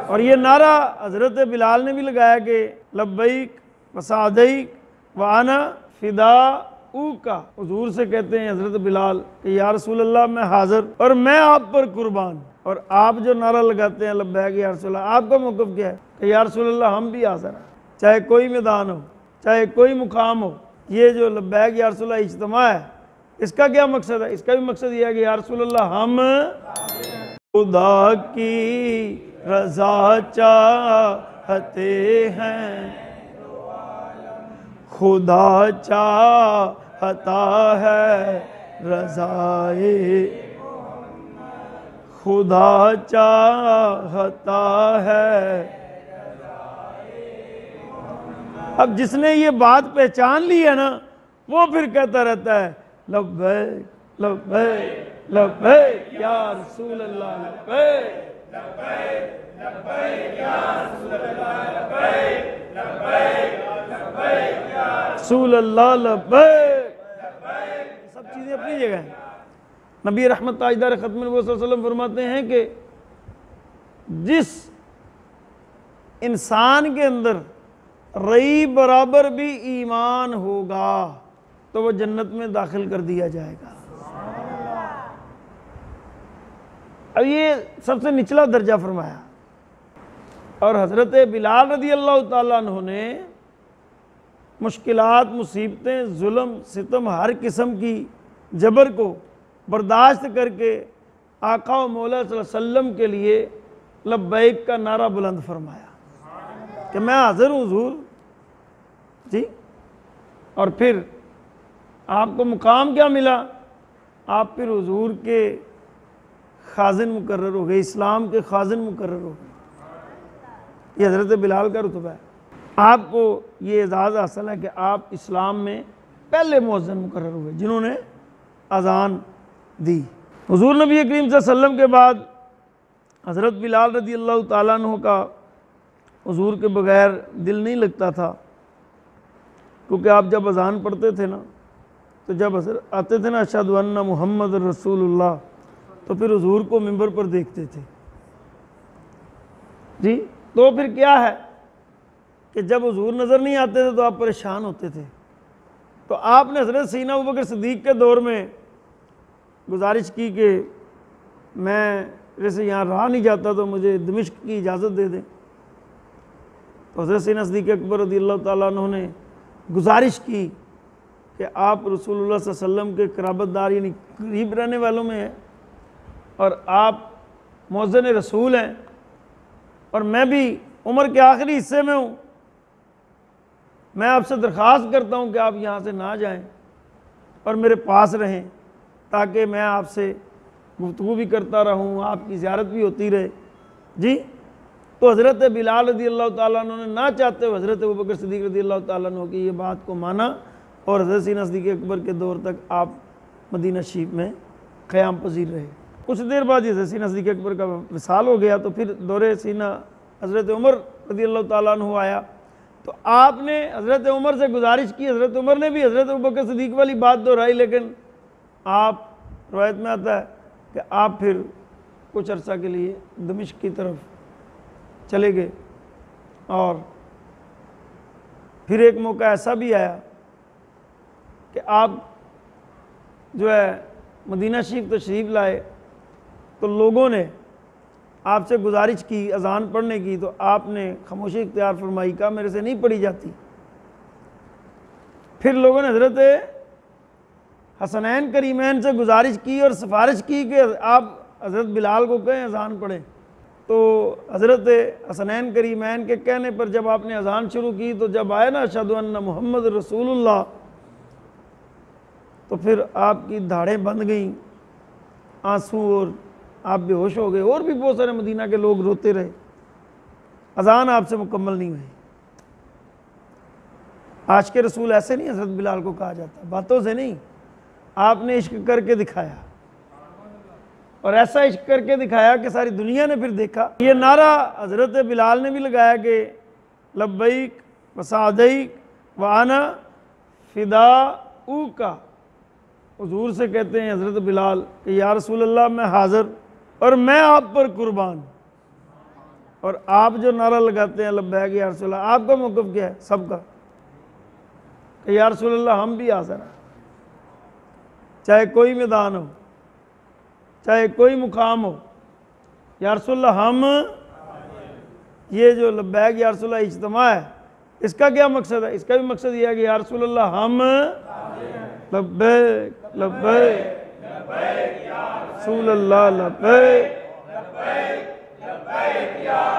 और ये नारा हज़रत बिलाल ने भी लगाया कि लब्बैक व सादैक व अना फिदाऊका। हुजूर से कहते हैं हज़रत बिलाल कि या रसूल अल्लाह मैं हाज़िर और मैं आप पर कुर्बान। और आप जो नारा लगाते हैं लब्बैक या रसूल अल्लाह, आपका मौक़िफ़ क्या है कि या रसूल अल्लाह हम भी हाज़िर हैं, चाहे कोई मैदान हो, चाहे कोई मुकाम हो। ये जो लब्बैक या रसूल अल्लाह इज्तिमा है, इसका क्या मकसद है? इसका भी मकसद यह है कि या रसूल अल्लाह हम खुदा की रज़ा चाहते हैं, खुदा चाहता है रज़ाए, खुदा चाहता है। अब जिसने ये बात पहचान ली है ना, वो फिर कहता रहता है लब्बैक लब्बैक लब्बैक या रसूल अल्लाह, लब्बैक लब्बैक या रसूल अल्लाह, लब्बैक लब्बैक या रसूल अल्लाह, लब्बैक। सब चीज़ें अपनी जगह हैं। नबी रहमत ताजदार ख़त्म नबूवत सल्लल्लाहु अलैहि वसल्लम फरमाते हैं कि जिस इंसान के अंदर रई बराबर भी ईमान होगा तो वह जन्नत में दाखिल कर दिया जाएगा। अब ये सबसे निचला दर्जा फरमाया। और हज़रत बिलाल रज़ी अल्लाह ताला अन्हु ने मुश्किलात, मुसीबतें, जुल्म, सितम, हर किस्म की जबर को बर्दाश्त करके आका व मौला सल्लल्लाहु अलैहि वसल्लम के लिए लब्बैक का नारा बुलंद फरमाया कि मैं हाज़िर हूँ हुज़ूर जी। और फिर आपको मुकाम क्या मिला? आप फिर हुज़ूर के खाजिन मुकर्रर हो गए, इस्लाम के खाजिन मुकर्रर हो गए। ये हज़रत बिलाल का रुतबा है। आपको ये एजाज़ हासिल है कि आप इस्लाम में पहले मुअज़्ज़िन मुकर्रर हुए जिन्होंने अज़ान दी। हुज़ूर नबी करीम सल्लल्लाहु अलैहि वसल्लम के बाद हज़रत बिलाल रज़ी अल्लाह ताला अन्हु का हुज़ूर के बग़ैर दिल नहीं लगता था, क्योंकि आप जब अज़ान पढ़ते थे ना, तो जब आते थे ना अशहदु अन्ना मुहम्मद रसूलुल्लाह, तो फिर हुज़ूर को मिंबर पर देखते थे जी। तो फिर क्या है कि जब हुज़ूर नज़र नहीं आते थे तो आप परेशान होते थे। तो आपने हज़रत सैयदना अबू बकर सिद्दीक़ के दौर में गुजारिश की कि मैं जैसे यहाँ रहा नहीं जाता तो मुझे दमिश्क की इजाज़त दे दें। तो हज़रत सैयदना सिद्दीक़ अकबर रज़ियल्लाहु ताला अन्हु ने गुजारिश की कि आप रसूलुल्लाह सल्लल्लाहु अलैहि वसल्लम के क़राबतदार यानी करीब रहने वालों में हैं और आप मुअज़्ज़िन रसूल हैं और मैं भी उम्र के आखिरी हिस्से में हूँ। मैं आपसे दरख्वास्त करता हूँ कि आप यहाँ से ना जाएं और मेरे पास रहें, ताकि मैं आपसे गुफ्तगू भी करता रहूँ, आपकी ज़ियारत भी होती रहे जी। तो हज़रत बिलाल रज़ी अल्लाह ताला अन्हु ने ना चाहते हुए हज़रत अबू बकर सिद्दीक़ रज़ी अल्लाह ताला अन्हु की ये बात को माना और हज़रत सैयदना सिद्दीक़ अकबर के दौर तक आप मदीना शरीफ में क़याम पजीर रहे। कुछ देर बाद हज़रत सैयदना सिद्दीक़ अकबर का विसाल हो गया, तो फिर दौरे सैयदना हज़रत उमर रज़ी अल्लाह ताला अन्हु आया। तो आपने हज़रत उमर से गुजारिश की, हज़रत उमर ने भी हज़रत अबू बकर सिद्दीक़ वाली बात दोहराई, लेकिन आप रवायत में आता है कि आप फिर कुछ अर्सा के लिए दमिश्क की तरफ चले गए। और फिर एक मौका ऐसा भी आया कि आप जो है मदीना शरीफ तशरीफ़ लाए, तो लोगों ने आपसे गुजारिश की अज़ान पढ़ने की, तो आपने खामोशी इख्तियार फरमाई, कहा मेरे से नहीं पढ़ी जाती। फिर लोगों ने हज़रत हसनैन करीमैन से गुजारिश की और सिफारिश की कि आप हज़रत बिलाल को कहें अज़ान पढ़ें। तो हज़रत हसनैन करीमैन के कहने पर जब आपने अज़ान शुरू की, तो जब आए ना अशहदु अन्ना मुहम्मद रसूलुल्लाह, तो फिर आपकी धाड़ें बंद गईं, आंसू, और आप बेहोश हो गए। और भी बहुत सारे मदीना के लोग रोते रहे। अज़ान आपसे मुकम्मल नहीं हुई। आज के रसूल ऐसे नहीं हज़रत बिलाल को कहा जाता, बातों से नहीं, आपने इश्क करके दिखाया और ऐसा इश्क करके दिखाया कि सारी दुनिया ने फिर देखा। ये नारा हज़रत बिलाल ने भी लगाया कि लब्बैक व सादैक व अना फिदाऊका। हुजूर से कहते हैं हज़रत बिलाल कि या रसूल अल्लाह मैं हाज़िर और मैं आप पर कुर्बान। और आप जो नारा लगाते हैं लब्बैक या रसूल अल्लाह, आपका मौक़िफ़ क्या है सबका? कि या रसूल अल्लाह हम भी हाज़िर हैं, चाहे कोई मैदान हो, चाहे कोई मुकाम हो, या रसूल अल्लाह हम। ये जो लब्बैक या रसूल अल्लाह इज्तिमा है, इसका क्या मकसद है? इसका भी मकसद ये है कि या रसूल अल्लाह हम लब्बैक लब्बैक रसूल अल्लाह लब्बैक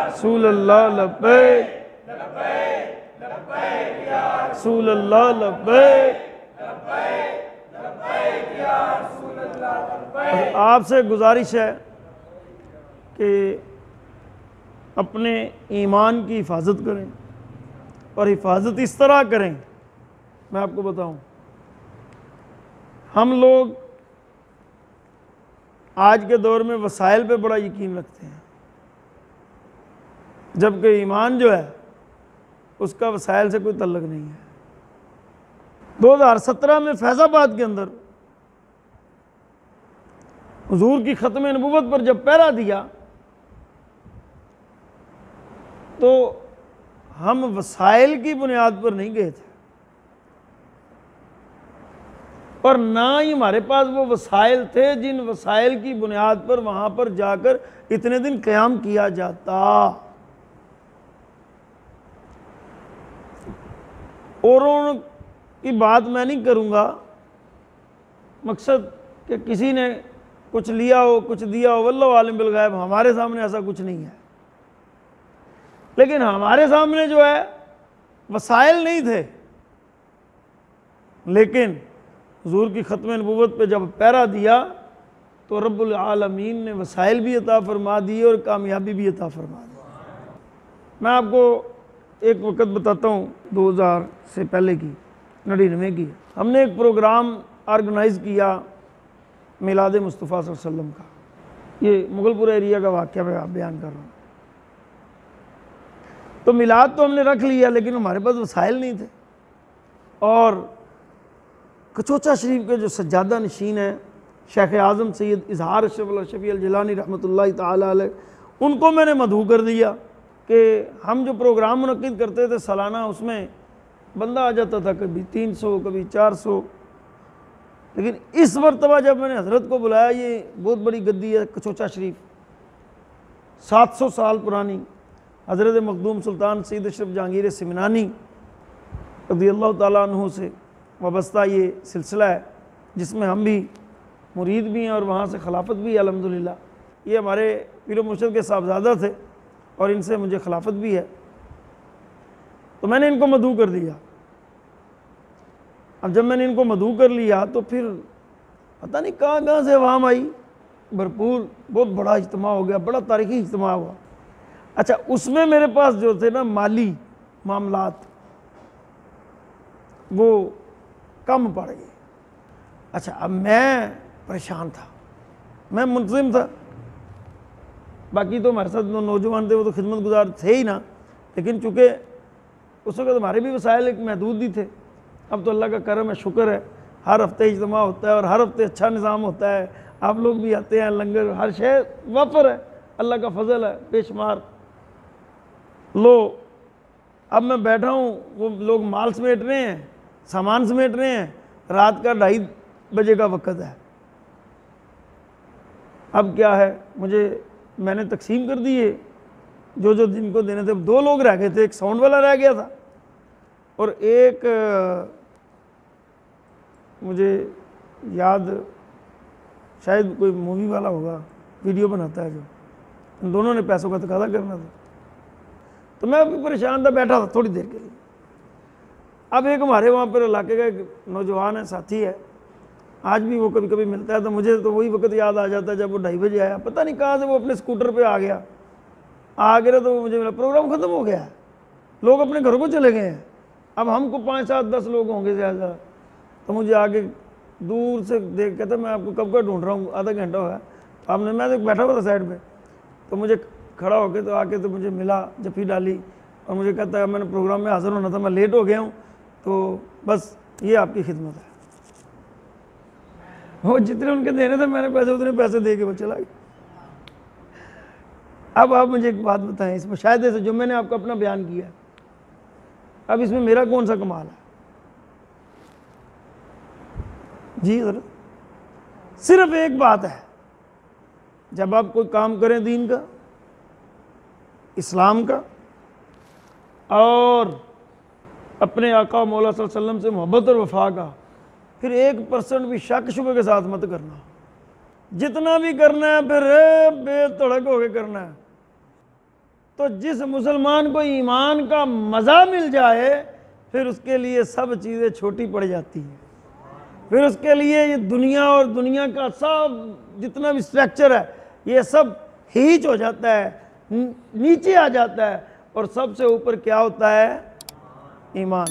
रसूल अल्लाह लब्बैक रसूल अल्लाह लब्बैक। आपसे गुजारिश है कि अपने ईमान की हिफाजत करें और हिफाजत इस तरह करें। मैं आपको बताऊं, हम लोग आज के दौर में वसाइल पे बड़ा यकीन रखते हैं, जबकि ईमान जो है उसका वसाइल से कोई तल्लुक़ नहीं है। 2017 में फैज़ाबाद के अंदर हुजूर की ख़त्म नबूवत पर जब पहरा दिया तो हम वसाइल की बुनियाद पर नहीं गए थे, और ना ही हमारे पास वो वसाइल थे जिन वसाइल की बुनियाद पर वहाँ पर जाकर इतने दिन क़याम किया जाता। औरों की बात मैं नहीं करूँगा, मकसद कि किसी ने कुछ लिया हो कुछ दिया हो, वल्लाहु आलिम बिल गैब, हमारे सामने ऐसा कुछ नहीं है। लेकिन हमारे सामने जो है वसाइल नहीं थे, लेकिन हुजूर की ख़त्म नबूवत पे जब पहरा दिया तो रब्बुल आलमीन ने वसाइल भी अता फरमा दी और कामयाबी भी अता फरमा दी। मैं आपको एक वक़्त बताता हूँ, 2000 से पहले की, 99 की, हमने एक प्रोग्राम ऑर्गेनाइज़ किया मिलाद मुस्तफ़ा सल्लल्लाहु अलैहि वसल्लम का। ये मुगलपुर एरिया का वाक़या मैं बयान कर रहा हूँ। तो मिलाद तो हमने रख लिया, लेकिन हमारे पास वसाइल नहीं थे। और कचोचा शरीफ के जो सज्जादा नशीन है शेख आज़म सैयद इजहार अशरफ शफ़ी अल जिलानी रहमतुल्लाहि ताला अलैह, उनको मैंने मदऊ कर दिया कि हम जो प्रोग्राम मुनक़िद करते थे सालाना, उसमें बंदा आ जाता था कभी 300 कभी 400। लेकिन इस मरतबा जब मैंने हज़रत को बुलाया, ये बहुत बड़ी गद्दी है कचोचा शरीफ, 700 साल पुरानी, हज़रत मखदूम सुल्तान सैयद अशरफ जहांगीर सिमनानी रज़ियल्लाहु ताला अन्हु से वाबस्ता ये सिलसिला है, जिसमें हम भी मुरीद भी हैं और वहाँ से खिलाफत भी है अल्हम्दुलिल्लाह। ये हमारे पीर मुर्शिद के साहबजादा थे और इनसे मुझे खिलाफत भी है। तो मैंने इनको मदऊ कर दिया। अब जब मैंने इनको मदऊ कर लिया तो फिर पता नहीं कहाँ कहाँ से आवाम आई, भरपूर, बहुत बड़ा इज्तिमा हो गया, बड़ा तारीख़ी इज्तिमा हुआ। अच्छा, उसमें मेरे पास जो थे ना माली मामलात, वो कम पड़ गए। अच्छा, अब मैं परेशान था, मैं मुंतज़िम था, बाकी तो हमारे साथ नौजवान थे, वो तो खिदमत गुजार थे ही ना। लेकिन चूँकि उस वक्त हमारे भी वसाइल एक महदूद ही थे। अब तो अल्लाह का करम है, शुक्र है, हर हफ्ते इज्तिमा होता है और हर हफ्ते अच्छा निज़ाम होता है। आप लोग भी आते हैं, लंगर, हर शय वाफर है, अल्लाह का फजल है बेशुमार। लो, अब मैं बैठा हूँ, वो लोग माल समेट रहे हैं, सामान समेट रहे हैं, रात का 2:30 बजे का वक़्त है। अब क्या है, मैंने तकसीम कर दिए जो जो जिनको देने थे। 2 लोग रह गए थे, एक साउंड वाला रह गया था और एक मुझे याद शायद कोई मूवी वाला होगा, वीडियो बनाता है जो, इन दोनों ने पैसों का तकाज़ा करना था। तो मैं अभी परेशान था, बैठा था थोड़ी देर के लिए। अब एक हमारे वहाँ पर इलाके का एक नौजवान है, साथी है, आज भी वो कभी कभी मिलता है। तो मुझे तो वही वक्त याद आ जाता है जब वो 2:30 बजे आया, पता नहीं कहाँ से वो अपने स्कूटर पे आ गया तो वो मुझे मिला। प्रोग्राम ख़त्म हो गया है, लोग अपने घरों को चले गए हैं। अब हमको 5, 7, 10 लोग होंगे ज़्यादा। तो मुझे आगे दूर से देख कहता, मैं आपको कब का ढूंढ रहा हूँ, आधा घंटा हुआ है। आपने, मैं तो बैठा हुआ था साइड पे, तो मुझे खड़ा होके तो आके तो मुझे मिला, जफ़ी डाली और मुझे कहता है मैंने प्रोग्राम में हाज़िर होना था, मैं लेट हो गया हूँ, तो बस ये आपकी खिदमत है। वो जितने उनके देने थे मैंने पैसे उतने पैसे दे के वो चला गया। अब आप मुझे एक बात बताएं, इसमें शायद ऐसे जो मैंने आपको अपना बयान किया, अब इसमें मेरा कौन सा कमाल है? जी हज़रत, सिर्फ एक बात है, जब आप कोई काम करें दीन का, इस्लाम का, और अपने आका मौला सल्लल्लाहु अलैहि वसल्लम से मोहब्बत और वफा का, फिर 1% भी शक शुबे के साथ मत करना। जितना भी करना है फिर बेतड़क होके करना है। तो जिस मुसलमान को ईमान का मज़ा मिल जाए फिर उसके लिए सब चीज़ें छोटी पड़ जाती हैं। फिर उसके लिए ये दुनिया और दुनिया का सब जितना भी स्ट्रक्चर है ये सब हीच हो जाता है, नीचे आ जाता है, और सबसे ऊपर क्या होता है? ईमान।